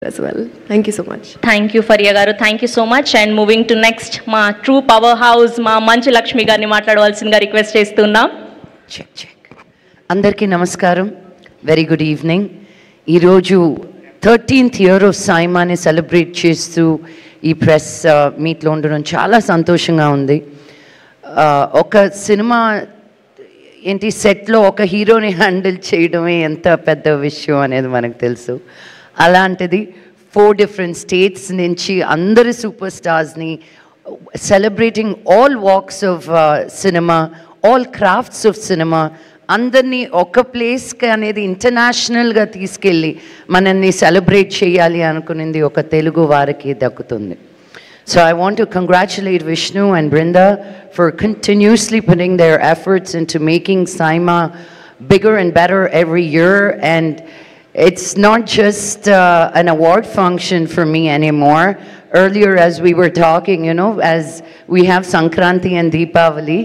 as well. Thank you so much. Thank you, Faria garu. Thank you so much. And moving to next, ma true powerhouse, ma Manchu Lakshmi garni మాట్లాడవలసిందిగా request చేస్తున్నాం. Check అందరికీ నమస్కారం. Very good evening. ఈరోజు 13th year of సైమాని celebrate చేస్తూ ఈ press మీట్లో ఉండడం చాలా సంతోషంగా ఉంది. ఒక సినిమా ఏంటి సెట్లో ఒక హీరోని హ్యాండిల్ చేయడమే ఎంత పెద్ద విషయం అనేది మనకు తెలుసు. అలాంటిది 4 different states నుంచి అందరి సూపర్ స్టార్స్ని celebrating all walks of cinema, all crafts of cinema, అందరినీ ఒక ప్లేస్కి అనేది ఇంటర్నేషనల్గా తీసుకెళ్ళి మనల్ని సెలబ్రేట్ చేయాలి అనుకునేది ఒక తెలుగు వారికి దక్కుతుంది. So I want to congratulate Vishnu and Brinda for continuously putting their efforts into making Saima bigger and better every year. And it's not just an award function for me anymore. Earlier, as we were talking, you know, as we have Sankranti and Deepavali,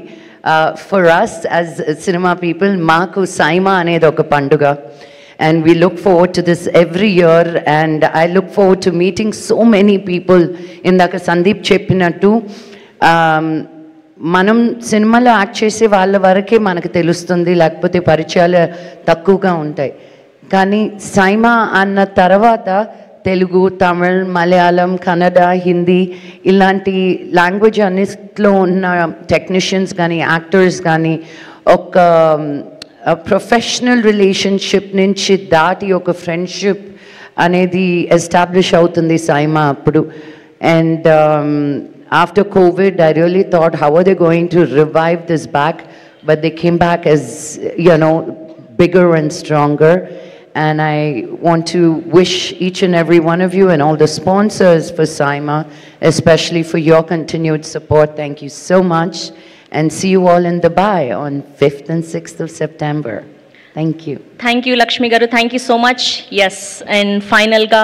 for us as cinema people, Maaku Saima anedi oka panduga. And we look forward to this every year, and I look forward to meeting so many people. Indaka Sandeep cheppinattu మనం సినిమాలో act చేసే వాళ్ళ వరకే మనకు తెలుస్తుంది, లేకపోతే పరిచయాలు తక్కువగా ఉంటాయి. కానీ సైమా అన్న తర్వాత తెలుగు, తమిళ్, మలయాళం, కన్నడ, హిందీ ఇలాంటి లాంగ్వేజ్ అన్నిట్లో ఉన్న టెక్నీషియన్స్ కానీ యాక్టర్స్ కానీ ఒక ప్రొఫెషనల్ రిలేషన్షిప్ నుంచి దాటి ఒక ఫ్రెండ్షిప్ అనేది ఎస్టాబ్లిష్ అవుతుంది సైమా అప్పుడు. And after Covid I really thought how are they going to revive this back, but they came back as, you know, bigger and stronger. And I want to wish each and every one of you and all the sponsors for Saima, especially for your continued support. Thank you so much, and see you all in Dubai on 5th and 6th of September. Thank you. Thank you, Lakshmi garu. Thank you so much. Yes, and final ga